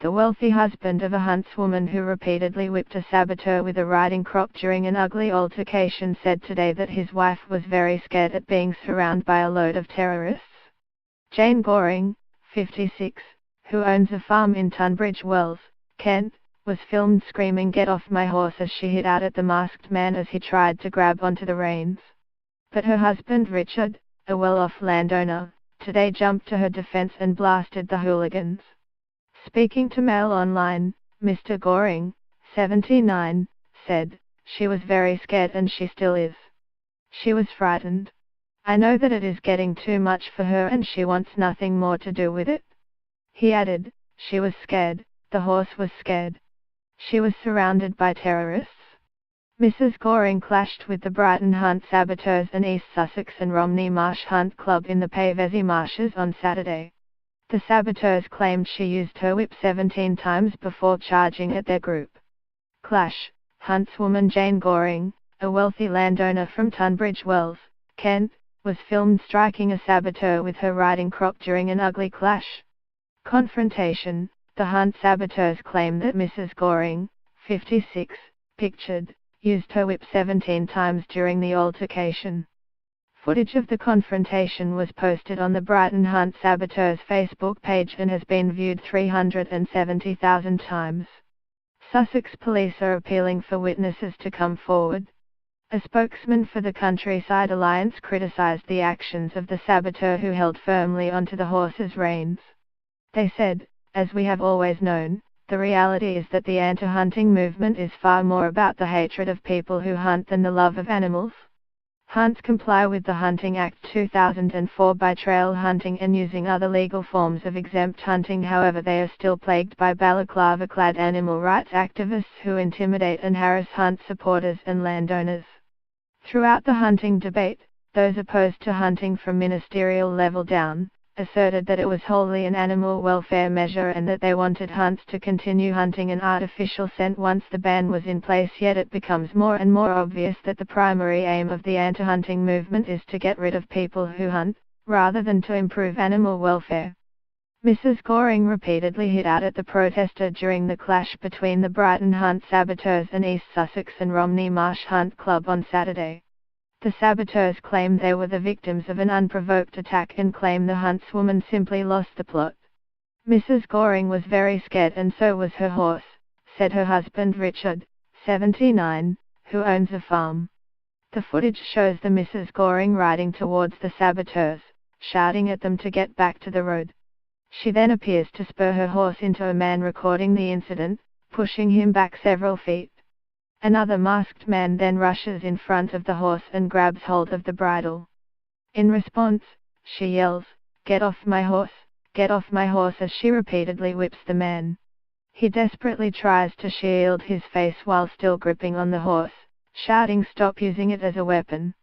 The wealthy husband of a huntswoman who repeatedly whipped a saboteur with a riding crop during an ugly altercation said today that his wife was very scared at being surrounded by a load of terrorists. Jane Goring, 56, who owns a farm in Tunbridge Wells, Kent, was filmed screaming "Get off my horse" as she hit out at the masked man as he tried to grab onto the reins. But her husband Richard, a well-off landowner, today jumped to her defense and blasted the hooligans. Speaking to Mail Online, Mr. Goring, 79, said, "She was very scared and she still is. She was frightened. I know that it is getting too much for her and she wants nothing more to do with it." He added, "She was scared, the horse was scared. She was surrounded by terrorists." Mrs. Goring clashed with the Brighton Hunt saboteurs and East Sussex and Romney Marsh Hunt Club in the Pavesi marshes on Saturday. The saboteurs claimed she used her whip 17 times before charging at their group. Clash. Huntswoman Jane Goring, a wealthy landowner from Tunbridge Wells, Kent, was filmed striking a saboteur with her riding crop during an ugly clash. Confrontation. The Hunt saboteurs claim that Mrs. Goring, 56, pictured, used her whip 17 times during the altercation. Footage of the confrontation was posted on the Brighton Hunt saboteurs Facebook page and has been viewed 370,000 times. Sussex police are appealing for witnesses to come forward. A spokesman for the Countryside Alliance criticised the actions of the saboteur who held firmly onto the horse's reins. They said, "As we have always known, the reality is that the anti-hunting movement is far more about the hatred of people who hunt than the love of animals. Hunts comply with the Hunting Act 2004 by trail hunting and using other legal forms of exempt hunting. However, they are still plagued by balaclava-clad animal rights activists who intimidate and harass hunt supporters and landowners." Throughout the hunting debate, those opposed to hunting from ministerial level down, asserted that it was wholly an animal welfare measure and that they wanted hunts to continue hunting an artificial scent once the ban was in place. Yet it becomes more and more obvious that the primary aim of the anti-hunting movement is to get rid of people who hunt, rather than to improve animal welfare. Mrs. Goring repeatedly hit out at the protester during the clash between the Brighton Hunt saboteurs and East Sussex and Romney Marsh Hunt Club on Saturday. The saboteurs claim they were the victims of an unprovoked attack and claim the huntswoman simply lost the plot. "Mrs. Goring was very scared and so was her horse," said her husband Richard, 79, who owns a farm. The footage shows the Mrs. Goring riding towards the saboteurs, shouting at them to get back to the road. She then appears to spur her horse into a man recording the incident, pushing him back several feet. Another masked man then rushes in front of the horse and grabs hold of the bridle. In response, she yells, "Get off my horse," as she repeatedly whips the man. He desperately tries to shield his face while still gripping on the horse, shouting, "Stop using it as a weapon."